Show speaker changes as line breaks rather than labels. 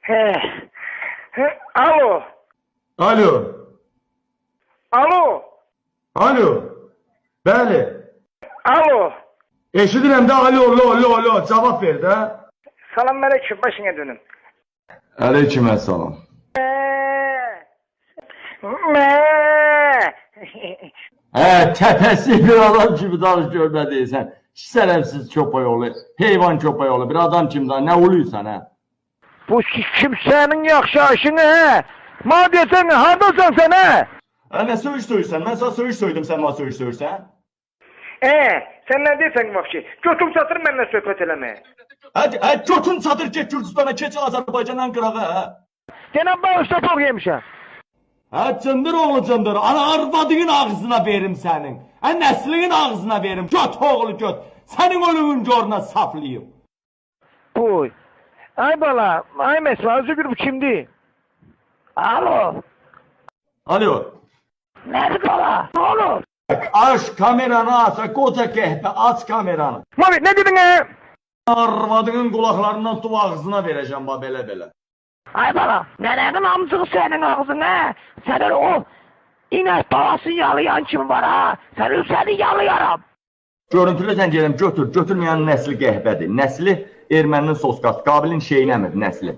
He. Alo.
Alo.
Alo.
Alo. Bəli.
Alo.
Eşidirəm də alo. Cavab ver də.
Selamünaleyküm. Başına dönün.
Aleykümselam. Təpəsi bir adam kimi danış görmədiysən. Şərəfsiz köpək oğlu, heyvan köpək oğlu, bir adam kimdən, nə oluysan hə?
Bu kimsenin yakşaşını he. Madiyeten hardasan sen he.
Nə söyüş söyürsən? Mən sana söyüş söyledim, sən bana söyüş söyürsən?
Sen ne diyorsun vahşi? Götüm satır benimle söhbət eləmeye.
Götün çadır get Gürcistana, keç Azərbaycandan qırağa hə?
Gene bağışta çok yemişim.
Cındır oğlu cındır, ana arvadının ağzına verim sənin. Nəslinin ağzına verim, göt oğlu göt. Sənin ölümün görünə saflayayım.
Uy. Ay bala, ay mesva, özür bu kimdi? Alo.
Alo.
Nerede bala? Ne olur?
Aç kameranı aç, koca qəhbə, aç kameranı.
Mavi, ne dedin he?
Arvadının qulaqlarından tut ağzına verəcəm ba belə.
Ay bala, nenenin amcığı senin ağzına. Senin o inek babası yalayan kim var ha? Seni yalıyaram.
Görüntülü zəng edirəm, götürməyən nəsli qəhbədir. Nəsli erməninin soskası, Qabilin şeyinəmir nəsli.